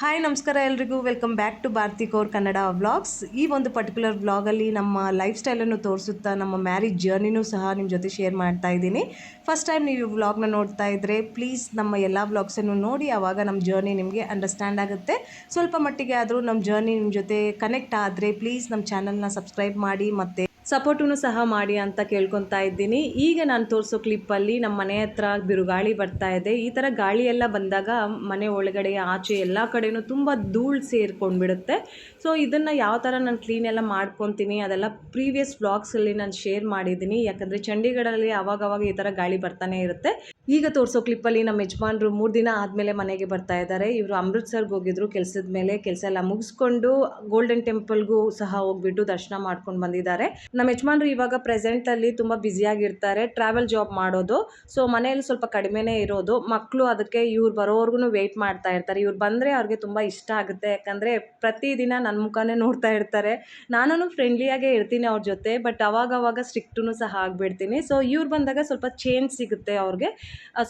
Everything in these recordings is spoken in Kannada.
ಹಾಯ್ ನಮಸ್ಕಾರ ಎಲ್ರಿಗೂ welcome back to Bharathi Kaur Kannada vlogs. ಈ ಒಂದು ಪರ್ಟಿಕ್ಯುಲರ್ ವ್ಲಾಗಲ್ಲಿ ನಮ್ಮ ಲೈಫ್ ಸ್ಟೈಲನ್ನು ತೋರಿಸುತ್ತಾ ನಮ್ಮ ಮ್ಯಾರೇಜ್ ಜರ್ನಿನೂ ಸಹ ನಿಮ್ಮ ಜೊತೆ ಶೇರ್ ಮಾಡ್ತಾ ಇದ್ದೀನಿ. ಫಸ್ಟ್ ಟೈಮ್ ನೀವು ವ್ಲಾಗ್ನ ನೋಡ್ತಾ ಇದ್ದರೆ ಪ್ಲೀಸ್ ನಮ್ಮ ಎಲ್ಲ ವ್ಲಾಗ್ಸನ್ನು ನೋಡಿ, ಆವಾಗ ನಮ್ಮ ಜರ್ನಿ ನಿಮಗೆ ಅಂಡರ್ಸ್ಟ್ಯಾಂಡ್ ಆಗುತ್ತೆ. ಸ್ವಲ್ಪ ಮಟ್ಟಿಗೆ ಆದರೂ ನಮ್ಮ ಜರ್ನಿ ನಿಮ್ಮ ಜೊತೆ ಕನೆಕ್ಟ್ ಆದರೆ ಪ್ಲೀಸ್ ನಮ್ಮ ಚಾನಲ್ನ ಸಬ್ಸ್ಕ್ರೈಬ್ ಮಾಡಿ ಮತ್ತು ಸಪೋರ್ಟೂ ಸಹ ಮಾಡಿ ಅಂತ ಕೇಳ್ಕೊತಾ ಇದ್ದೀನಿ. ಈಗ ನಾನು ತೋರಿಸೋ ಕ್ಲಿಪ್ಪಲ್ಲಿ ನಮ್ಮ ಮನೆ ಹತ್ರ ಬಿರುಗಾಳಿ ಬರ್ತಾ ಇದೆ. ಈ ಥರ ಗಾಳಿ ಎಲ್ಲ ಬಂದಾಗ ಮನೆ ಒಳಗಡೆ ಆಚೆ ಎಲ್ಲ ಕಡೆಯೂ ತುಂಬ ಧೂಳು ಸೇರ್ಕೊಂಡ್ಬಿಡುತ್ತೆ. ಸೊ ಇದನ್ನು ಯಾವ ಥರ ನಾನು ಕ್ಲೀನ್ ಎಲ್ಲ ಮಾಡ್ಕೊತೀನಿ ಅದೆಲ್ಲ ಪ್ರೀವಿಯಸ್ ವ್ಲಾಗ್ಸಲ್ಲಿ ನಾನು ಶೇರ್ ಮಾಡಿದ್ದೀನಿ. ಯಾಕಂದರೆ ಚಂಡೀಗಢಲ್ಲಿ ಆವಾಗವಾಗ ಈ ಥರ ಗಾಳಿ ಬರ್ತಾನೆ ಇರುತ್ತೆ. ಈಗ ತೋರಿಸೋ ಕ್ಲಿಪ್ಪಲ್ಲಿ ನಮ್ಮ ಯಜಮಾನ್ರು 3 ದಿನ ಆದಮೇಲೆ ಮನೆಗೆ ಬರ್ತಾ ಇದ್ದಾರೆ. ಇವರು ಅಮೃತ್ಸರ್ಗೆ ಹೋಗಿದ್ರು ಕೆಲಸದ ಮೇಲೆ. ಕೆಲಸ ಎಲ್ಲ ಮುಗಿಸ್ಕೊಂಡು ಗೋಲ್ಡನ್ ಟೆಂಪಲ್ಗೂ ಸಹ ಹೋಗ್ಬಿಟ್ಟು ದರ್ಶನ ಮಾಡ್ಕೊಂಡು ಬಂದಿದ್ದಾರೆ. ನಮ್ಮ ಯಜಮಾನ್ರು ಇವಾಗ ಪ್ರೆಸೆಂಟಲ್ಲಿ ತುಂಬ ಬ್ಯುಸಿಯಾಗಿರ್ತಾರೆ, ಟ್ರಾವೆಲ್ ಜಾಬ್ ಮಾಡೋದು. ಸೊ ಮನೆಯಲ್ಲಿ ಸ್ವಲ್ಪ ಕಡಿಮೆನೇ ಇರೋದು. ಮಕ್ಕಳು ಅದಕ್ಕೆ ಇವ್ರು ಬರೋವರೆಗೂ ವೆಯ್ಟ್ ಮಾಡ್ತಾ ಇರ್ತಾರೆ. ಇವ್ರು ಬಂದರೆ ಅವ್ರಿಗೆ ತುಂಬ ಇಷ್ಟ ಆಗುತ್ತೆ. ಯಾಕಂದರೆ ಪ್ರತಿದಿನ ನನ್ನ ಮುಖನೇ ನೋಡ್ತಾ ಇರ್ತಾರೆ. ನಾನು ಫ್ರೆಂಡ್ಲಿಯಾಗೇ ಇರ್ತೀನಿ ಅವ್ರ ಜೊತೆ, ಬಟ್ ಅವಾಗವಾಗ ಸ್ಟ್ರಿಕ್ಟೂ ಸಹ ಆಗಿಬಿಡ್ತೀನಿ. ಸೊ ಇವ್ರು ಬಂದಾಗ ಸ್ವಲ್ಪ ಚೇಂಜ್ ಸಿಗುತ್ತೆ ಅವ್ರಿಗೆ.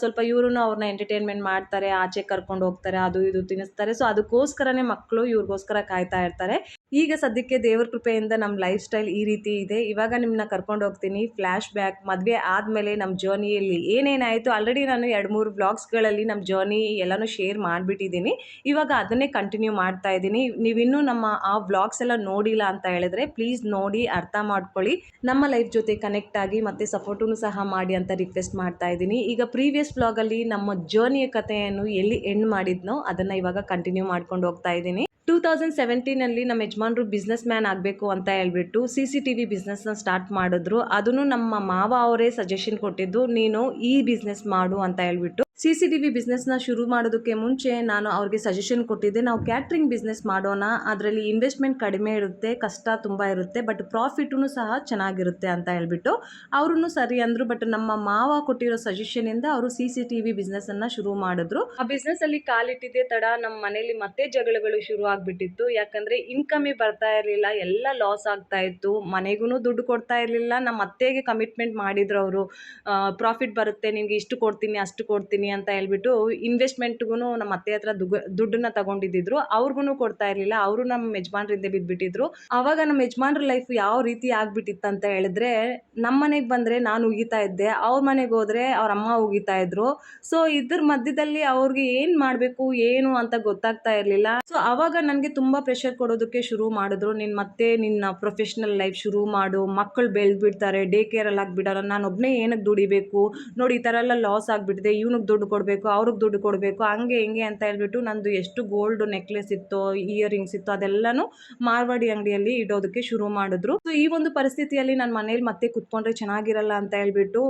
ಸ್ವಲ್ಪ ಇವ್ರೂ ಅವ್ರನ್ನ ಎಂಟರ್ಟೈನ್ಮೆಂಟ್ ಮಾಡ್ತಾರೆ, ಆಚೆ ಕರ್ಕೊಂಡು ಹೋಗ್ತಾರೆ, ಅದು ಇದು ತಿನ್ನಿಸ್ತಾರೆ. ಸೊ ಅದಕ್ಕೋಸ್ಕರನೇ ಮಕ್ಕಳು ಇವ್ರಿಗೋಸ್ಕರ ಕಾಯ್ತಾ ಇರ್ತಾರೆ. ಈಗ ಸದ್ಯಕ್ಕೆ ದೇವ್ರ ಕೃಪೆಯಿಂದ ನಮ್ಮ ಲೈಫ್ ಸ್ಟೈಲ್ ಈ ರೀತಿ ಇದೆ. ಇವಾಗ ನಿಮ್ಮನ್ನ ಕರ್ಕೊಂಡು ಹೋಗ್ತೀನಿ ಫ್ಲ್ಯಾಶ್ ಬ್ಯಾಕ್. ಮದುವೆ ಆದಮೇಲೆ ನಮ್ಮ ಜರ್ನಿಯಲ್ಲಿ ಏನೇನಾಯಿತು, ಆಲ್ರೆಡಿ ನಾನು 2-3 ವ್ಲಾಗ್ಸ್ಗಳಲ್ಲಿ ನಮ್ಮ ಜರ್ನಿ ಎಲ್ಲನೂ ಶೇರ್ ಮಾಡಿಬಿಟ್ಟಿದ್ದೀನಿ. ಇವಾಗ ಅದನ್ನೇ ಕಂಟಿನ್ಯೂ ಮಾಡ್ತಾ ಇದ್ದೀನಿ. ನೀವಿನ್ನೂ ನಮ್ಮ ಆ ವ್ಲಾಗ್ಸ್ ಎಲ್ಲ ನೋಡಿಲ್ಲ ಅಂತ ಹೇಳಿದ್ರೆ ಪ್ಲೀಸ್ ನೋಡಿ, ಅರ್ಥ ಮಾಡ್ಕೊಳ್ಳಿ, ನಮ್ಮ ಲೈಫ್ ಜೊತೆ ಕನೆಕ್ಟ್ ಆಗಿ ಮತ್ತು ಸಪೋರ್ಟೂ ಸಹ ಮಾಡಿ ಅಂತ ರಿಕ್ವೆಸ್ಟ್ ಮಾಡ್ತಾ ಇದ್ದೀನಿ. ಈಗ ಪ್ರೀವಿಯಸ್ ವ್ಲಾಗಲ್ಲಿ ನಮ್ಮ ಜರ್ನಿಯ ಕಥೆಯನ್ನು ಎಲ್ಲಿ ಎಂಡ್ ಮಾಡಿದ್ನೋ ಅದನ್ನು ಇವಾಗ ಕಂಟಿನ್ಯೂ ಮಾಡ್ಕೊಂಡು ಹೋಗ್ತಾ ಇದ್ದೀನಿ. 2017 ನಮ್ಮ ಯಜಮಾನ್ರು ಬಿಸ್ನೆಸ್ ಮ್ಯಾನ್ ಆಗಬೇಕು ಅಂತ ಹೇಳ್ಬಿಟ್ಟು CCTV ಬಿಸ್ನೆಸ್ನ ಸ್ಟಾರ್ಟ್ ಮಾಡಿದ್ರು. ಅದನ್ನು ನಮ್ಮ ಮಾವ ಅವರೇ ಸಜೆಷನ್ ಕೊಟ್ಟಿದ್ದು, ನೀನು ಈ ಬಿಸ್ನೆಸ್ ಮಾಡು ಅಂತ ಹೇಳ್ಬಿಟ್ಟು. CCTV ಬಿಸ್ನೆಸ್ನ ಶುರು ಮಾಡೋದಕ್ಕೆ ಮುಂಚೆ ನಾನು ಅವ್ರಿಗೆ ಸಜೆಷನ್ ಕೊಟ್ಟಿದ್ದೆ, ನಾವು ಕ್ಯಾಟ್ರಿಂಗ್ ಬಿಸ್ನೆಸ್ ಮಾಡೋಣ, ಅದರಲ್ಲಿ ಇನ್ವೆಸ್ಟ್ಮೆಂಟ್ ಕಡಿಮೆ ಇರುತ್ತೆ, ಕಷ್ಟ ತುಂಬ ಇರುತ್ತೆ, ಬಟ್ ಪ್ರಾಫಿಟೂ ಸಹ ಚೆನ್ನಾಗಿರುತ್ತೆ ಅಂತ ಹೇಳ್ಬಿಟ್ಟು. ಅವ್ರೂ ಸರಿ ಅಂದರು. ಬಟ್ ನಮ್ಮ ಮಾವ ಕೊಟ್ಟಿರೋ ಸಜೆಷನಿಂದ ಅವರು CCTV ಬಿಸ್ನೆಸ್ಸನ್ನು ಶುರು ಮಾಡಿದ್ರು. ಆ ಬಿಸ್ನೆಸ್ಸಲ್ಲಿ ಕಾಲಿಟ್ಟಿದ್ದೆ ತಡ ನಮ್ಮ ಮನೇಲಿ ಮತ್ತೆ ಜಗಳಗಳು ಶುರು ಆಗಿಬಿಟ್ಟಿತ್ತು. ಯಾಕಂದರೆ ಇನ್ಕಮೇ ಬರ್ತಾ ಇರಲಿಲ್ಲ, ಎಲ್ಲ ಲಾಸ್ ಆಗ್ತಾ ಇತ್ತು. ಮನೆಗೂ ದುಡ್ಡು ಕೊಡ್ತಾ ಇರಲಿಲ್ಲ. ನಮ್ಮ ಅತ್ತೆಗೆ ಕಮಿಟ್ಮೆಂಟ್ ಮಾಡಿದ್ರು ಅವರು, ಪ್ರಾಫಿಟ್ ಬರುತ್ತೆ ನಿನಗೆ, ಇಷ್ಟು ಕೊಡ್ತೀನಿ ಅಷ್ಟು ಕೊಡ್ತೀನಿ ಅಂತ ಹೇಳ್ಬಿಟ್ಟು. ಇನ್ವೆಸ್ಟ್ಮೆಂಟ್ಗೂ ನಮ್ಮ ಅತ್ತೆ ಹತ್ರ ದುಡ್ಡನ್ನ ತಗೊಂಡಿದ್ದಿದ್ರು, ಅವ್ರಿಗೂ ಕೊಡ್ತಾ ಇರಲಿಲ್ಲ. ಅವರು ನಮ್ಮ ಯಜಮಾನ್ರಿಂದ ಬಿದ್ದುಬಿಟ್ಟಿದ್ರು. ಆವಾಗ ನಮ್ಮ ಯಜಮಾನ್ರ ಲೈಫ್ ಯಾವ ರೀತಿ ಆಗ್ಬಿಟ್ಟಿತ್ತು ಅಂತ ಹೇಳಿದ್ರೆ, ನಮ್ಮ ಮನೆಗೆ ಬಂದರೆ ನಾನು ಉಗಿತಾ ಇದ್ದೆ, ಅವ್ರ ಮನೆಗೆ ಹೋದರೆ ಅವ್ರ ಅಮ್ಮ ಉಗಿತಾ ಇದ್ರು. ಸೊ ಇದ್ರ ಮಧ್ಯದಲ್ಲಿ ಅವ್ರಿಗೆ ಏನು ಮಾಡಬೇಕು ಏನು ಅಂತ ಗೊತ್ತಾಗ್ತಾ ಇರಲಿಲ್ಲ. ಸೊ ಆವಾಗ ನನಗೆ ತುಂಬ ಪ್ರೆಷರ್ ಕೊಡೋದಕ್ಕೆ ಶುರು ಮಾಡಿದ್ರು. ನೀನು ಮತ್ತೆ ನಿನ್ನ ಪ್ರೊಫೆಷ್ನಲ್ ಲೈಫ್ ಶುರು ಮಾಡು, ಮಕ್ಕಳು ಬೆಳೆದ್ಬಿಡ್ತಾರೆ, ಡೇ ಕೇರಲ್ಲಿ ಆಗಿಬಿಡೋಣ, ನಾನು ಒಬ್ಬನೇ ಏನಕ್ಕೆ ದುಡಿಬೇಕು, ನೋಡಿ ಈ ಥರ ಎಲ್ಲ ಲಾಸ್ ಆಗಿಬಿಟ್ಟಿದೆ, ಇವ್ನಿಗೆ ದುಡ್ಡು ಕೊಡಬೇಕು, ಅವ್ರಿಗೆ ದುಡ್ಡು ಕೊಡಬೇಕು, ಹಂಗೆ ಹಿಂಗೆ ಅಂತ ಹೇಳ್ಬಿಟ್ಟು ನಂದು ಎಷ್ಟು ಗೋಲ್ಡ್ ನೆಕ್ಲೆಸ್ ಇತ್ತು, ಇಯರಿಂಗ್ಸ್ ಇತ್ತು, ಅದೆಲ್ಲನೂ ಮಾರ್ವಾಡಿ ಅಂಗಡಿಯಲ್ಲಿ ಇಡೋದಕ್ಕೆ ಶುರು ಮಾಡಿದ್ರು. ಸೊ ಈ ಒಂದು ಪರಿಸ್ಥಿತಿಯಲ್ಲಿ ನನ್ನ ಮನೇಲಿ ಮತ್ತೆ ಕುತ್ಕೊಂಡ್ರೆ ಚೆನ್ನಾಗಿರಲ್ಲ ಅಂತ ಹೇಳ್ಬಿಟ್ಟು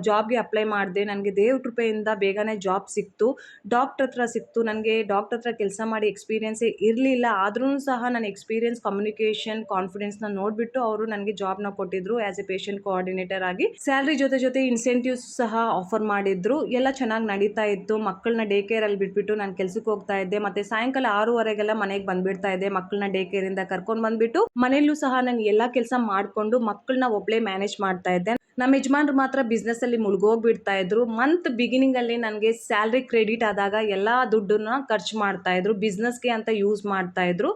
ಜಾಬ್ಗೆ ಅಪ್ಲೈ ಮಾಡಿದೆ. ನನಗೆ ದೇವ್ರ ಕೃಪೆಯಿಂದ ಬೇಗನೆ ಜಾಬ್ ಸಿಕ್ತು, ಡಾಕ್ಟರ್ ಹತ್ರ ಸಿಕ್ತು. ನನಗೆ ಡಾಕ್ಟರ್ ಹತ್ರ ಕೆಲಸ ಮಾಡಿ ಎಕ್ಸ್ಪೀರಿಯನ್ಸೇ ಇರಲಿಲ್ಲ, ಆದ್ರೂ ಸಹ ನನ್ನ ಎಕ್ಸ್ಪೀರಿಯನ್ಸ್, ಕಮ್ಯುನಿಕೇಷನ್, ಕಾನ್ಫಿಡೆನ್ಸ್ನ ನೋಡಿಬಿಟ್ಟು ಅವರು ನನಗೆ ಜಾಬ್ನ ಕೊಟ್ಟಿದ್ರು ಆ್ಯಸ್ ಎ ಪೇಷಂಟ್ ಕೋಆರ್ಡಿನೇಟರ್ ಆಗಿ. ಸ್ಯಾಲ್ರಿ ಜೊತೆ ಇನ್ಸೆಂಟಿವ್ಸ್ ಸಹ ಆಫರ್ ಮಾಡಿದ್ರು. ಎಲ್ಲ ಚೆನ್ನಾಗಿ ನಡೀತಾ ಇತ್ತು. ಮಕ್ಕಳನ್ನ ಡೇ ಕೇರಲ್ಲಿ ಬಿಟ್ಬಿಟ್ಟು ನಾನು ಕೆಲಸಕ್ಕೆ ಹೋಗ್ತಾ ಇದ್ದೆ. ಮತ್ತು ಸಾಯಂಕಾಲ 6:30ಗೆಲ್ಲ ಮನೆಗೆ ಬಂದುಬಿಡ್ತಾ ಇದ್ದೆ. ಮಕ್ಕಳನ್ನ ಡೇ ಕೇರಿಂದ ಕರ್ಕೊಂಡು ಬಂದುಬಿಟ್ಟು ಮನೆಯಲ್ಲೂ ಸಹ ನಾನು ಎಲ್ಲ ಕೆಲಸ ಮಾಡಿಕೊಂಡು ಮಕ್ಕಳನ್ನ ಒಬ್ಬಳೇ ಮ್ಯಾನೇಜ್ ಮಾಡ್ತಾ ಇದ್ದೆ. ನಮ್ಮ ಯಜಮಾನ್ರು ಮಾತ್ರ ಬಿಸ್ನೆಸ್ಸಲ್ಲಿ ಮುಳುಗೋಗ್ಬಿಡ್ತಾ ಇದ್ರು. ಮಂತ್ ಬಿಗಿನಿಂಗಲ್ಲಿ ನನಗೆ ಸ್ಯಾಲ್ರಿ ಕ್ರೆಡಿಟ್ ಆದಾಗ ಎಲ್ಲ ದುಡ್ಡನ್ನ ಖರ್ಚು ಮಾಡ್ತಾಯಿದ್ರು, ಬಿಸ್ನೆಸ್ಗೆ ಅಂತ ಯೂಸ್ ಮಾಡ್ತಾಯಿದ್ರು.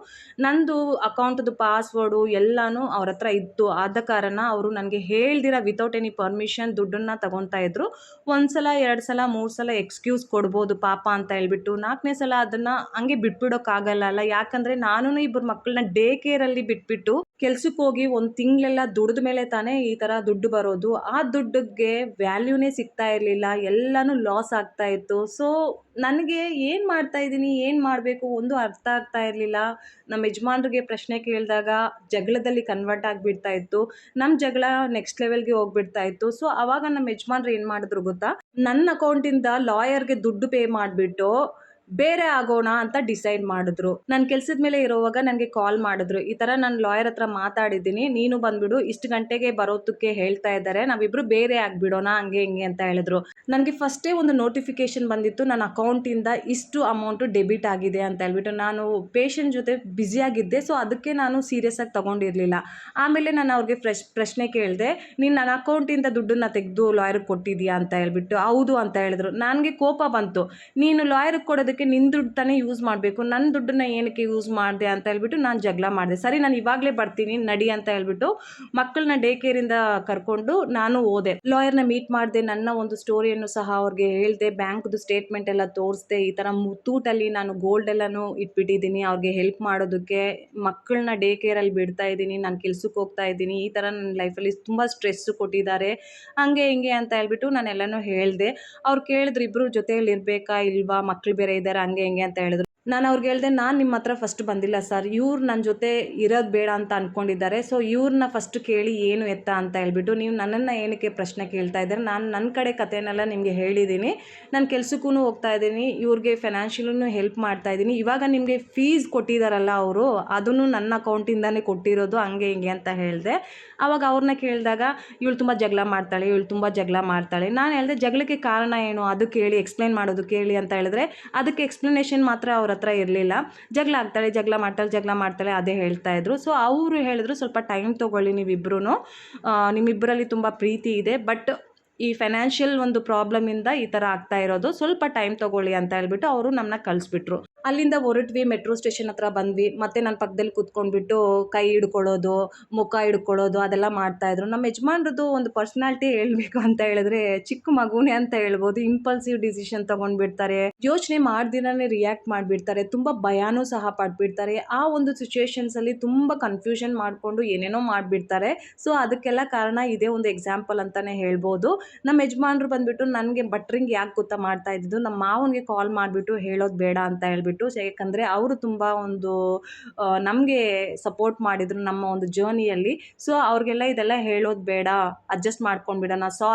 ನಂದು ಅಕೌಂಟ್ದು ಪಾಸ್ವರ್ಡು ಎಲ್ಲನೂ ಅವ್ರ ಹತ್ರ ಇತ್ತು. ಆದ ಕಾರಣ ಅವರು ನನಗೆ ಹೇಳ್ದಿರ ವಿತೌಟ್ ಎನಿ ಪರ್ಮಿಷನ್ ದುಡ್ಡನ್ನು ತಗೊತಾ ಇದ್ರು. 1 ಸಲ 2 ಸಲ 3 ಸಲ ಎಕ್ಸ್ಕ್ಯೂಸ್ ಕೊಡ್ಬೋದು ಪಾಪ ಅಂತ ಹೇಳ್ಬಿಟ್ಟು. 4ನೇ ಸಲ ಅದನ್ನು ಹಂಗೆ ಬಿಟ್ಬಿಡೋಕ್ಕಾಗಲ್ಲ. ಯಾಕಂದರೆ ನಾನು 2 ಮಕ್ಕಳನ್ನ ಡೇ ಕೇರಲ್ಲಿ ಬಿಟ್ಬಿಟ್ಟು ಕೆಲ್ಸಕ್ಕೆ ಹೋಗಿ 1 ತಿಂಗಳೆಲ್ಲ ದುಡಿದ ಮೇಲೆ ತಾನೇ ಈ ಥರ ದುಡ್ಡು ಬರೋದು. ಆ ದುಡ್ಡಿಗೆ ವ್ಯಾಲ್ಯೂನೇ ಸಿಗ್ತಾ ಇರಲಿಲ್ಲ, ಎಲ್ಲನೂ ಲಾಸ್ ಆಗ್ತಾ ಇತ್ತು. ಸೊ ನನಗೆ ಏನು ಮಾಡ್ತಾ ಇದ್ದೀನಿ, ಏನು ಮಾಡಬೇಕು ಒಂದು ಅರ್ಥ ಆಗ್ತಾ ಇರಲಿಲ್ಲ. ನಮ್ಮ ಯಜಮಾನ್ರಿಗೆ ಪ್ರಶ್ನೆ ಕೇಳಿದಾಗ ಜಗಳದಲ್ಲಿ ಕನ್ವರ್ಟ್ ಆಗಿಬಿಡ್ತಾ ಇತ್ತು. ನಮ್ಮ ಜಗಳ ನೆಕ್ಸ್ಟ್ ಲೆವೆಲ್ಗೆ ಹೋಗ್ಬಿಡ್ತಾ ಇತ್ತು. ಸೊ ಆವಾಗ ನಮ್ಮ ಯಜಮಾನ್ರು ಏನು ಮಾಡಿದ್ರು ಗೊತ್ತಾ, ನನ್ನ ಅಕೌಂಟಿಂದ ಲಾಯರ್ಗೆ ದುಡ್ಡು ಪೇ ಮಾಡಿಬಿಟ್ಟು ಬೇರೆ ಆಗೋಣ ಅಂತ ಡಿಸೈಡ್ ಮಾಡಿದ್ರು. ನಾನು ಕೆಲಸದ ಮೇಲೆ ಇರೋವಾಗ ನನಗೆ ಕಾಲ್ ಮಾಡಿದ್ರು, ಈ ಥರ ನಾನು ಲಾಯರ್ ಹತ್ರ ಮಾತಾಡಿದ್ದೀನಿ, ನೀನು ಬಂದುಬಿಡು, ಇಷ್ಟು ಗಂಟೆಗೆ ಬರೋದಕ್ಕೆ ಹೇಳ್ತಾ ಇದ್ದಾರೆ, ನಾವಿಬ್ಬರು ಬೇರೆ ಆಗಿಬಿಡೋಣ ಹಂಗೆ ಹಿಂಗೆ ಅಂತ ಹೇಳಿದ್ರು. ನನಗೆ ಫಸ್ಟೇ ಒಂದು ನೋಟಿಫಿಕೇಷನ್ ಬಂದಿತ್ತು, ನನ್ನ ಅಕೌಂಟಿಂದ ಇಷ್ಟು ಅಮೌಂಟು ಡೆಬಿಟ್ ಆಗಿದೆ ಅಂತ ಹೇಳ್ಬಿಟ್ಟು. ನಾನು ಪೇಷಂಟ್ ಜೊತೆ ಬ್ಯುಸಿಯಾಗಿದ್ದೆ, ಸೊ ಅದಕ್ಕೆ ನಾನು ಸೀರಿಯಸ್ ಆಗಿ ತೊಗೊಂಡಿರಲಿಲ್ಲ. ಆಮೇಲೆ ನಾನು ಅವ್ರಿಗೆ ಪ್ರಶ್ನೆ ಕೇಳಿದೆ, ನೀನು ನನ್ನ ಅಕೌಂಟಿಂದ ದುಡ್ಡನ್ನು ತೆಗೆದು ಲಾಯರ್ಗೆ ಕೊಟ್ಟಿದ್ದೀಯಾ ಅಂತ ಹೇಳ್ಬಿಟ್ಟು. ಹೌದು ಅಂತ ಹೇಳಿದ್ರು. ನನಗೆ ಕೋಪ ಬಂತು, ನೀನು ಲಾಯರ್ಗೆ ಕೊಡೋದಕ್ಕೆ ಮಾಡೋದಕ್ಕೆ ನಿನ್ನ ದುಡ್ಡು ತಾನೇ ಯೂಸ್ ಮಾಡಬೇಕು, ನನ್ನ ದುಡ್ಡನ್ನ ಏನಕ್ಕೆ ಯೂಸ್ ಮಾಡಿದೆ ಅಂತ ಹೇಳ್ಬಿಟ್ಟು ನಾನು ಜಗಳ ಮಾಡಿದೆ. ಸರಿ ನಾನು ಇವಾಗಲೇ ಬರ್ತೀನಿ ನಡಿ ಅಂತ ಹೇಳ್ಬಿಟ್ಟು ಮಕ್ಕಳನ್ನ ಡೇ ಕೇರಿಂದ ಕರ್ಕೊಂಡು ನಾನು ಹೋದೆ. ಲಾಯರ್ನ ಮೀಟ್ ಮಾಡಿದೆ, ನನ್ನ ಒಂದು ಸ್ಟೋರಿಯನ್ನು ಸಹ ಅವ್ರಿಗೆ ಹೇಳಿದೆ, ಬ್ಯಾಂಕ್ದು ಸ್ಟೇಟ್ಮೆಂಟ್ ಎಲ್ಲ ತೋರಿಸ್ದೆ, ಈ ಥರ ಮುತ್ತೂಟಲ್ಲಿ ನಾನು ಗೋಲ್ಡ್ ಎಲ್ಲನೂ ಇಟ್ಬಿಟ್ಟಿದ್ದೀನಿ ಅವ್ರಿಗೆ ಹೆಲ್ಪ್ ಮಾಡೋದಕ್ಕೆ, ಮಕ್ಕಳನ್ನ ಡೇ ಕೇರಲ್ಲಿ ಬಿಡ್ತಾ ಇದ್ದೀನಿ, ನಾನು ಕೆಲ್ಸಕ್ಕೆ ಹೋಗ್ತಾ ಇದ್ದೀನಿ, ಈ ಥರ ನನ್ನ ಲೈಫಲ್ಲಿ ತುಂಬ ಸ್ಟ್ರೆಸ್ಸು ಕೊಟ್ಟಿದ್ದಾರೆ, ಹಂಗೆ ಹಿಂಗೆ ಅಂತ ಹೇಳ್ಬಿಟ್ಟು ನಾನು ಎಲ್ಲನೂ ಹೇಳಿದೆ. ಅವ್ರು ಕೇಳಿದ್ರು ಇಬ್ಬರು ಜೊತೆಯಲ್ಲಿ ಇರಬೇಕಾ ಇಲ್ವಾ, ಮಕ್ಕಳು ಬೇರೆ ಇದ್ದಾರೆ ಹಂಗೆ ಹಿಂಗೆ ಅಂತ ಹೇಳಿದ್ರು. ನಾನು ಅವ್ರಿಗೆ ಹೇಳಿದೆ, ನಾನು ನಿಮ್ಮ ಹತ್ರ ಫಸ್ಟ್ ಬಂದಿಲ್ಲ ಸರ್, ಇವ್ರು ನನ್ನ ಜೊತೆ ಇರೋದು ಬೇಡ ಅಂತ ಅಂದ್ಕೊಂಡಿದ್ದಾರೆ, ಸೊ ಇವ್ರನ್ನ ಫಸ್ಟ್ ಕೇಳಿ ಏನು ಎತ್ತ ಅಂತ ಹೇಳ್ಬಿಟ್ಟು ನೀವು ನನ್ನನ್ನು ಏನಕ್ಕೆ ಪ್ರಶ್ನೆ ಕೇಳ್ತಾ ಇದ್ದಾರೆ, ನಾನು ನನ್ನ ಕಡೆ ಕಥೆನೆಲ್ಲ ನಿಮಗೆ ಹೇಳಿದ್ದೀನಿ, ನಾನು ಕೆಲ್ಸಕ್ಕೂ ಹೋಗ್ತಾ ಇದ್ದೀನಿ, ಇವ್ರಿಗೆ ಫೈನಾನ್ಷಿಯಲೂ ಹೆಲ್ಪ್ ಮಾಡ್ತಾ ಇದ್ದೀನಿ, ಇವಾಗ ನಿಮಗೆ ಫೀಸ್ ಕೊಟ್ಟಿದ್ದಾರಲ್ಲ ಅವರು ಅದನ್ನು ನನ್ನ ಅಕೌಂಟಿಂದನೇ ಕೊಟ್ಟಿರೋದು ಹಂಗೆ ಹಿಂಗೆ ಅಂತ ಹೇಳಿದೆ. ಆವಾಗ ಅವ್ರನ್ನ ಕೇಳಿದಾಗ ಇವಳು ತುಂಬ ಜಗಳ ಮಾಡ್ತಾಳೆ, ಇವಳು ತುಂಬ ಜಗಳ ಮಾಡ್ತಾಳೆ. ನಾನು ಹೇಳಿದೆ ಜಗಳಕ್ಕೆ ಕಾರಣ ಏನು ಅದು ಕೇಳಿ, ಎಕ್ಸ್ಪ್ಲೈನ್ ಮಾಡೋದು ಕೇಳಿ ಅಂತ ಹೇಳಿದ್ರೆ ಅದಕ್ಕೆ ಎಕ್ಸ್ಪ್ಲನೇಷನ್ ಮಾತ್ರ ಅವ್ರ ಹತ್ರ ಇರಲಿಲ್ಲ. ಜಗಳ ಆಗ್ತಾಳೆ, ಜಗಳ ಮಾಡ್ತಾಳೆ ಅದೇ ಹೇಳ್ತಾ ಇದ್ರು. ಸೊ ಅವರು ಹೇಳಿದ್ರು ಸ್ವಲ್ಪ ಟೈಮ್ ತೊಗೊಳ್ಳಿ ನೀವಿಬ್ರು, ನಿಮ್ಮಿಬ್ಬರಲ್ಲಿ ತುಂಬ ಪ್ರೀತಿ ಇದೆ, ಬಟ್ ಈ ಫೈನಾನ್ಷಿಯಲ್ ಒಂದು ಪ್ರಾಬ್ಲಮಿಂದ ಈ ಥರ ಆಗ್ತಾ ಇರೋದು, ಸ್ವಲ್ಪ ಟೈಮ್ ತೊಗೊಳ್ಳಿ ಅಂತ ಹೇಳ್ಬಿಟ್ಟು ಅವರು ನಮ್ಮನ್ನ ಕಳಿಸ್ಬಿಟ್ರು. ಅಲ್ಲಿಂದ ಹೊರಟ್ವಿ, ಮೆಟ್ರೋ ಸ್ಟೇಷನ್ ಹತ್ರ ಬಂದ್ವಿ. ಮತ್ತೆ ನನ್ನ ಪಕ್ಕದಲ್ಲಿ ಕೂತ್ಕೊಂಡ್ಬಿಟ್ಟು ಕೈ ಹಿಡ್ಕೊಳ್ಳೋದು, ಮುಖ ಹಿಡ್ಕೊಳ್ಳೋದು ಅದೆಲ್ಲ ಮಾಡ್ತಾಯಿದ್ರು. ನಮ್ಮ ಯಜಮಾನ್ರದ್ದು ಒಂದು ಪರ್ಸ್ನಾಲಿಟಿ ಹೇಳ್ಬೇಕು ಅಂತ ಹೇಳಿದ್ರೆ ಚಿಕ್ಕ ಮಗುನೇ ಅಂತ ಹೇಳ್ಬೋದು. ಇಂಪಲ್ಸಿವ್ ಡಿಸಿಷನ್ ತೊಗೊಂಡ್ಬಿಡ್ತಾರೆ, ಯೋಚನೆ ಮಾಡ್ದಿನೇ ರಿಯಾಕ್ಟ್ ಮಾಡಿಬಿಡ್ತಾರೆ, ತುಂಬ ಭಯನೂ ಸಹ ಪಡ್ಬಿಡ್ತಾರೆ. ಆ ಒಂದು ಸಿಚುವೇಶನ್ಸಲ್ಲಿ ತುಂಬ ಕನ್ಫ್ಯೂಷನ್ ಮಾಡಿಕೊಂಡು ಏನೇನೋ ಮಾಡಿಬಿಡ್ತಾರೆ. ಸೊ ಅದಕ್ಕೆಲ್ಲ ಕಾರಣ ಇದೇ ಒಂದು ಎಕ್ಸಾಂಪಲ್ ಅಂತಲೇ ಹೇಳ್ಬೋದು. ನಮ್ಮ ಯಜಮಾನ್ರು ಬಂದುಬಿಟ್ಟು ನನಗೆ ಬಟ್ರಿಂಗ್ ಯಾಕೆ ಗೊತ್ತಾ ಮಾಡ್ತಾ ಇದ್ದಿದ್ದು, ನಮ್ಮ ಮಾವನಿಗೆ ಕಾಲ್ ಮಾಡಿಬಿಟ್ಟು ಹೇಳೋದು ಬೇಡ ಅಂತ ಹೇಳ್ಬಿಟ್ಟು, ಯಾಕಂದರೆ ಅವರು ತುಂಬ ಒಂದು ನಮಗೆ ಸಪೋರ್ಟ್ ಮಾಡಿದರು ನಮ್ಮ ಒಂದು ಜರ್ನಿಯಲ್ಲಿ. ಸೊ ಅವ್ರಿಗೆಲ್ಲ ಇದೆಲ್ಲ ಹೇಳೋದು ಬೇಡ, ಅಡ್ಜಸ್ಟ್ ಮಾಡ್ಕೊಂಡ್ಬಿಡೋಣ,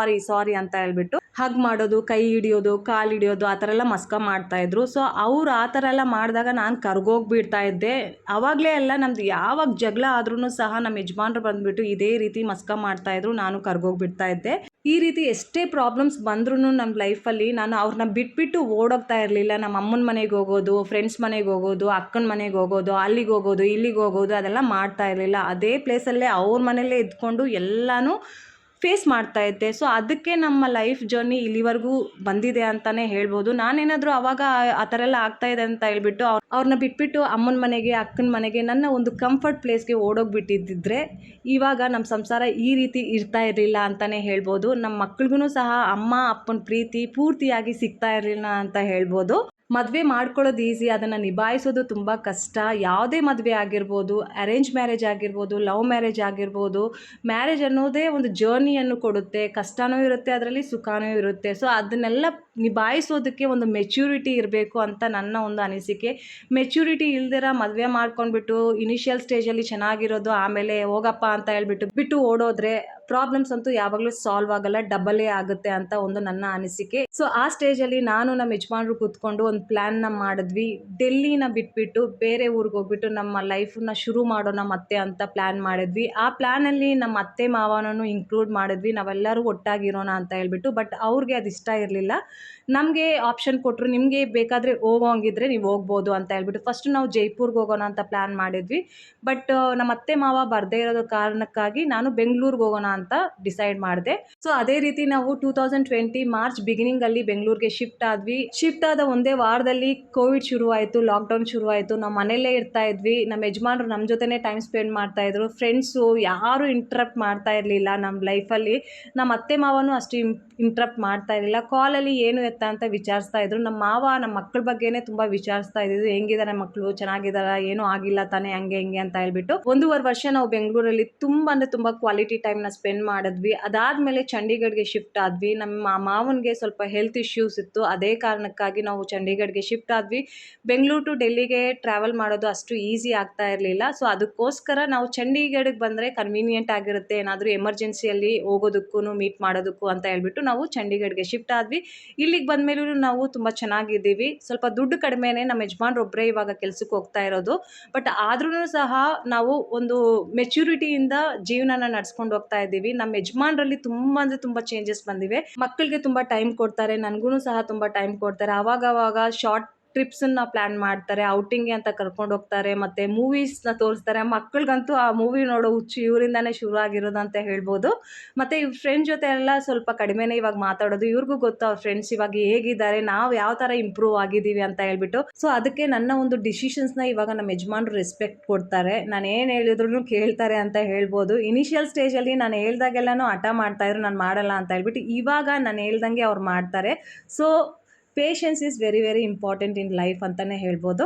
ಸಾರಿ ಅಂತ ಹೇಳ್ಬಿಟ್ಟು ಹಗ್ ಮಾಡೋದು, ಕೈ ಹಿಡಿಯೋದು, ಕಾಲು ಹಿಡಿಯೋದು ಆ ಥರ ಎಲ್ಲ ಮಸ್ಕ ಮಾಡ್ತಾಯಿದ್ರು. ಸೊ ಅವ್ರು ಆ ಥರ ಎಲ್ಲ ಮಾಡಿದಾಗ ನಾನು ಕರ್ಗೋಗ್ಬಿಡ್ತಾ ಇದ್ದೆ. ಆವಾಗಲೇ ಎಲ್ಲ ನಮ್ದು ಯಾವಾಗ ಜಗಳ ಆದ್ರೂ ಸಹ ನಮ್ಮ ಯಜಮಾನ್ರು ಬಂದುಬಿಟ್ಟು ಇದೇ ರೀತಿ ಮಸ್ಕ ಮಾಡ್ತಾಯಿದ್ರು, ನಾನು ಕರ್ಗೋಗ್ಬಿಡ್ತಾ ಇದ್ದೆ. ಈ ರೀತಿ ಎಷ್ಟೇ ಪ್ರಾಬ್ಲಮ್ಸ್ ಬಂದ್ರೂ ನಮ್ಮ ಲೈಫಲ್ಲಿ ನಾನು ಅವ್ರನ್ನ ಬಿಟ್ಬಿಟ್ಟು ಓಡೋಗ್ತಾ ಇರಲಿಲ್ಲ. ನಮ್ಮ ಅಮ್ಮನ ಮನೆಗೆ ಹೋಗೋದು, ಫ್ರೆಂಡ್ಸ್ ಮನೆಗೆ ಹೋಗೋದು, ಅಕ್ಕನ ಮನೆಗೆ ಹೋಗೋದು, ಅಲ್ಲಿಗೆ ಹೋಗೋದು, ಇಲ್ಲಿಗೆ ಹೋಗೋದು ಅದೆಲ್ಲ ಮಾಡ್ತಾ ಇರಲಿಲ್ಲ. ಅದೇ ಪ್ಲೇಸಲ್ಲೇ ಅವ್ರ ಮನೆಯಲ್ಲೇ ಇದ್ಕೊಂಡು ಎಲ್ಲನೂ ಫೇಸ್ ಮಾಡ್ತಾ ಇದ್ದೆ. ಸೊ ಅದಕ್ಕೆ ನಮ್ಮ ಲೈಫ್ ಜರ್ನಿ ಇಲ್ಲಿವರೆಗೂ ಬಂದಿದೆ ಅಂತಲೇ ಹೇಳ್ಬೋದು. ನಾನೇನಾದರೂ ಆವಾಗ ಆ ಥರ ಎಲ್ಲ ಆಗ್ತಾಯಿದೆ ಅಂತ ಹೇಳ್ಬಿಟ್ಟು ಅವ್ರನ್ನ ಬಿಟ್ಬಿಟ್ಟು ಅಮ್ಮನ ಮನೆಗೆ, ಅಕ್ಕನ ಮನೆಗೆ, ನನ್ನ ಒಂದು ಕಂಫರ್ಟ್ ಪ್ಲೇಸ್ಗೆ ಓಡೋಗ್ಬಿಟ್ಟಿದ್ದಿದ್ರೆ ಇವಾಗ ನಮ್ಮ ಸಂಸಾರ ಈ ರೀತಿ ಇರ್ತಾ ಇರಲಿಲ್ಲ ಅಂತಲೇ ಹೇಳ್ಬೋದು. ನಮ್ಮ ಮಕ್ಳಿಗೂ ಸಹ ಅಮ್ಮ ಅಪ್ಪನ ಪ್ರೀತಿ ಪೂರ್ತಿಯಾಗಿ ಸಿಗ್ತಾ ಇರಲಿಲ್ಲ ಅಂತ ಹೇಳ್ಬೋದು. ಮದುವೆ ಮಾಡ್ಕೊಳ್ಳೋದು ಈಸಿ, ಅದನ್ನು ನಿಭಾಯಿಸೋದು ತುಂಬ ಕಷ್ಟ. ಯಾವುದೇ ಮದುವೆ ಆಗಿರ್ಬೋದು, ಅರೇಂಜ್ ಮ್ಯಾರೇಜ್ ಆಗಿರ್ಬೋದು, ಲವ್ ಮ್ಯಾರೇಜ್ ಆಗಿರ್ಬೋದು, ಮ್ಯಾರೇಜ್ ಅನ್ನೋದೇ ಒಂದು ಜರ್ನಿಯನ್ನು ಕೊಡುತ್ತೆ. ಕಷ್ಟನೂ ಇರುತ್ತೆ, ಅದರಲ್ಲಿ ಸುಖನೂ ಇರುತ್ತೆ. ಸೊ ಅದನ್ನೆಲ್ಲ ನಿಭಾಯಿಸೋದಕ್ಕೆ ಒಂದು ಮೆಚ್ಯೂರಿಟಿ ಇರಬೇಕು ಅಂತ ನನ್ನ ಒಂದು ಅನಿಸಿಕೆ. ಮೆಚ್ಯೂರಿಟಿ ಇಲ್ದಿರ ಮದುವೆ ಮಾಡ್ಕೊಂಡ್ಬಿಟ್ಟು ಇನಿಷಿಯಲ್ ಸ್ಟೇಜಲ್ಲಿ ಚೆನ್ನಾಗಿರೋದು, ಆಮೇಲೆ ಹೋಗಪ್ಪ ಅಂತ ಹೇಳ್ಬಿಟ್ಟು ಬಿಟ್ಟು ಓಡೋದ್ರೆ ಪ್ರಾಬ್ಲಮ್ಸ್ ಅಂತೂ ಯಾವಾಗಲೂ ಸಾಲ್ವ್ ಆಗಲ್ಲ, ಡಬಲೇ ಆಗುತ್ತೆ ಅಂತ ಒಂದು ನನ್ನ ಅನಿಸಿಕೆ. ಸೊ ಆ ಸ್ಟೇಜಲ್ಲಿ ನಾನು ನಮ್ಮ ಯಜಮಾನ್ರು ಕೂತ್ಕೊಂಡು ಒಂದು ಪ್ಲ್ಯಾನ್ನ ಮಾಡಿದ್ವಿ. ಡೆಲ್ಲಿನ ಬಿಟ್ಬಿಟ್ಟು ಬೇರೆ ಊರಿಗೆ ಹೋಗ್ಬಿಟ್ಟು ನಮ್ಮ ಲೈಫನ್ನ ಶುರು ಮಾಡೋಣ ಮತ್ತೆ ಅಂತ ಪ್ಲ್ಯಾನ್ ಮಾಡಿದ್ವಿ. ಆ ಪ್ಲ್ಯಾನಲ್ಲಿ ನಮ್ಮ ಅತ್ತೆ ಮಾವನೂ ಇನ್ಕ್ಲೂಡ್ ಮಾಡಿದ್ವಿ, ನಾವೆಲ್ಲರೂ ಒಟ್ಟಾಗಿರೋಣ ಅಂತ ಹೇಳ್ಬಿಟ್ಟು. ಬಟ್ ಅವ್ರಿಗೆ ಅದು ಇಷ್ಟ ಇರಲಿಲ್ಲ. ನಮಗೆ ಆಪ್ಷನ್ ಕೊಟ್ಟರು, ನಿಮಗೆ ಬೇಕಾದರೆ ಹೋಗೋಂಗಿದ್ರೆ ನೀವು ಹೋಗ್ಬೋದು ಅಂತ ಹೇಳ್ಬಿಟ್ಟು. ಫಸ್ಟ್ ನಾವು ಜೈಪುರ್ಗೆ ಹೋಗೋಣ ಅಂತ ಪ್ಲ್ಯಾನ್ ಮಾಡಿದ್ವಿ. ಬಟ್ ನಮ್ಮ ಅತ್ತೆ ಮಾವ ಬರದೇ ಇರೋದು ಕಾರಣಕ್ಕಾಗಿ ನಾನು ಬೆಂಗಳೂರಿಗೆ ಹೋಗೋಣ ಅಂತ ಡಿಸೈಡ್ ಮಾಡಿದೆ. ಸೊ ಅದೇ ರೀತಿ ನಾವು 2020 ಮಾರ್ಚ್ ಬಿಗಿನಿಂಗಲ್ಲಿ ಬೆಂಗಳೂರಿಗೆ ಶಿಫ್ಟ್ ಆದ್ವಿ. ಶಿಫ್ಟ್ ಆದ ಒಂದೇ ವಾರದಲ್ಲಿ ಕೋವಿಡ್ ಶುರುವಾಯಿತು, ಲಾಕ್ಡೌನ್ ಶುರುವಾಯಿತು. ನಾವು ಮನೆಯಲ್ಲೇ ಇರ್ತಾ ಇದ್ವಿ. ನಮ್ಮ ಯಜಮಾನ್ರು ನಮ್ಮ ಜೊತೆನೇ ಟೈಮ್ ಸ್ಪೆಂಡ್ ಮಾಡ್ತಾಯಿದ್ರು. ಫ್ರೆಂಡ್ಸು ಯಾರೂ ಇಂಟ್ರಪ್ಟ್ ಮಾಡ್ತಾ ಇರಲಿಲ್ಲ ನಮ್ಮ ಲೈಫಲ್ಲಿ. ನಮ್ಮ ಅತ್ತೆ ಮಾವನೂ ಅಷ್ಟು ಇಂಟ್ರಪ್ಟ್ ಮಾಡ್ತಾ ಇರಲಿಲ್ಲ. ಕಾಲಲ್ಲಿ ಏನು ಎತ್ತ ಅಂತ ವಿಚಾರಿಸ್ತಾ ಇದ್ರು. ನಮ್ಮ ಮಾವ ನಮ್ಮ ಮಕ್ಕಳ ಬಗ್ಗೆನೇ ತುಂಬ ವಿಚಾರಿಸ್ತಾ ಇದ್ದಿದ್ದು, ಹೆಂಗಿದ್ದಾರೆ ಮಕ್ಕಳು, ಚೆನ್ನಾಗಿದ್ದಾರ, ಏನೂ ಆಗಿಲ್ಲ ತಾನೇ, ಹಂಗೆ ಹಿಂಗೆ ಅಂತ ಹೇಳ್ಬಿಟ್ಟು. 1.5 ವರ್ಷ ನಾವು ಬೆಂಗಳೂರಲ್ಲಿ ತುಂಬ ಅಂದರೆ ತುಂಬ ಕ್ವಾಲಿಟಿ ಟೈಮ್ನ ಸ್ಪೆಂಡ್ ಮಾಡಿದ್ವಿ. ಅದಾದಮೇಲೆ ಚಂಡೀಗಢ್ಗೆ ಶಿಫ್ಟ್ ಆದ್ವಿ. ನಮ್ಮ ಮಾವನಿಗೆ ಸ್ವಲ್ಪ ಹೆಲ್ತ್ ಇಶ್ಯೂಸ್ ಇತ್ತು, ಅದೇ ಕಾರಣಕ್ಕಾಗಿ ನಾವು ಚಂಡೀಗಢ್ಗೆ ಶಿಫ್ಟ್ ಆದ್ವಿ. ಬೆಂಗಳೂರು ಟು ಡೆಲ್ಲಿಗೆ ಟ್ರಾವೆಲ್ ಮಾಡೋದು ಅಷ್ಟು ಈಸಿ ಆಗ್ತಾ ಇರಲಿಲ್ಲ. ಸೊ ಅದಕ್ಕೋಸ್ಕರ ನಾವು ಚಂಡೀಗಢ್ಗೆ ಬಂದರೆ ಕನ್ವೀನಿಯೆಂಟ್ ಆಗಿರುತ್ತೆ, ಏನಾದರೂ ಎಮರ್ಜೆನ್ಸಿಯಲ್ಲಿ ಹೋಗೋದಕ್ಕೂ ಮೀಟ್ ಮಾಡೋದಕ್ಕೂ ಅಂತ ಹೇಳ್ಬಿಟ್ಟು ನಾವು ಚಂಡೀಗಢ್ಗೆ ಶಿಫ್ಟ್ ಆದ್ವಿ. ಇಲ್ಲಿಗೆ ಬಂದಮೇಲೂ ನಾವು ತುಂಬ ಚೆನ್ನಾಗಿದ್ದೀವಿ. ಸ್ವಲ್ಪ ದುಡ್ಡು ಕಡಿಮೆನೇ, ನಮ್ಮ ಯಜಮಾನ್ರೊಬ್ಬರೇ ಇವಾಗ ಕೆಲ್ಸಕ್ಕೆ ಹೋಗ್ತಾ ಇರೋದು. ಬಟ್ ಆದ್ರೂ ಸಹ ನಾವು ಒಂದು ಮೆಚ್ಯೂರಿಟಿಯಿಂದ ಜೀವನನ ನಡ್ಸ್ಕೊಂಡು ಹೋಗ್ತಾ ಇದ್ದೀವಿ. ನಮ್ಮ ಯಜಮಾನ್ರಲ್ಲಿ ತುಂಬ ಅಂದರೆ ತುಂಬ ಚೇಂಜಸ್ ಬಂದಿವೆ. ಮಕ್ಕಳಿಗೆ ತುಂಬ ಟೈಮ್ ಕೊಡ್ತಾರೆ, ನನಗೂ ಸಹ ತುಂಬ ಟೈಮ್ ಕೊಡ್ತಾರೆ. ಆವಾಗವಾಗ ಶಾರ್ಟ್ ಟ್ರಿಪ್ಸನ್ನು ಪ್ಲ್ಯಾನ್ ಮಾಡ್ತಾರೆ, ಔಟಿಂಗ್ಗೆ ಅಂತ ಕರ್ಕೊಂಡು ಹೋಗ್ತಾರೆ, ಮತ್ತು ಮೂವೀಸ್ನ ತೋರಿಸ್ತಾರೆ. ಮಕ್ಕಳಿಗಂತೂ ಆ ಮೂವಿ ನೋಡೋ ಹುಚ್ಚು ಇವರಿಂದಾನೇ ಶುರು ಆಗಿರೋದು ಅಂತ ಹೇಳ್ಬೋದು. ಮತ್ತು ಇವ್ರ ಫ್ರೆಂಡ್ ಜೊತೆ ಎಲ್ಲ ಸ್ವಲ್ಪ ಕಡಿಮೆನೇ ಇವಾಗ ಮಾತಾಡೋದು. ಇವ್ರಿಗೂ ಗೊತ್ತು ಅವ್ರ ಫ್ರೆಂಡ್ಸ್ ಇವಾಗ ಹೇಗಿದ್ದಾರೆ, ನಾವು ಯಾವ ಥರ ಇಂಪ್ರೂವ್ ಆಗಿದ್ದೀವಿ ಅಂತ ಹೇಳ್ಬಿಟ್ಟು. ಸೊ ಅದಕ್ಕೆ ನನ್ನ ಒಂದು ಡಿಸಿಷನ್ಸ್ನ ಇವಾಗ ನಮ್ಮ ಯಜಮಾನ್ರು ರೆಸ್ಪೆಕ್ಟ್ ಕೊಡ್ತಾರೆ. ನಾನು ಏನು ಹೇಳಿದ್ರು ಕೇಳ್ತಾರೆ ಅಂತ ಹೇಳ್ಬೋದು. ಇನಿಷಿಯಲ್ ಸ್ಟೇಜಲ್ಲಿ ನಾನು ಹೇಳ್ದಾಗೆಲ್ಲನೂ ಹಠ ಮಾಡ್ತಾಯಿದ್ರು, ನಾನು ಮಾಡಲ್ಲ ಅಂತ ಹೇಳ್ಬಿಟ್ಟು. ಇವಾಗ ನಾನು ಹೇಳ್ದಂಗೆ ಅವ್ರು ಮಾಡ್ತಾರೆ. So patience is very very important in life ಅಂತಲೇ ಹೇಳ್ಬೋದು.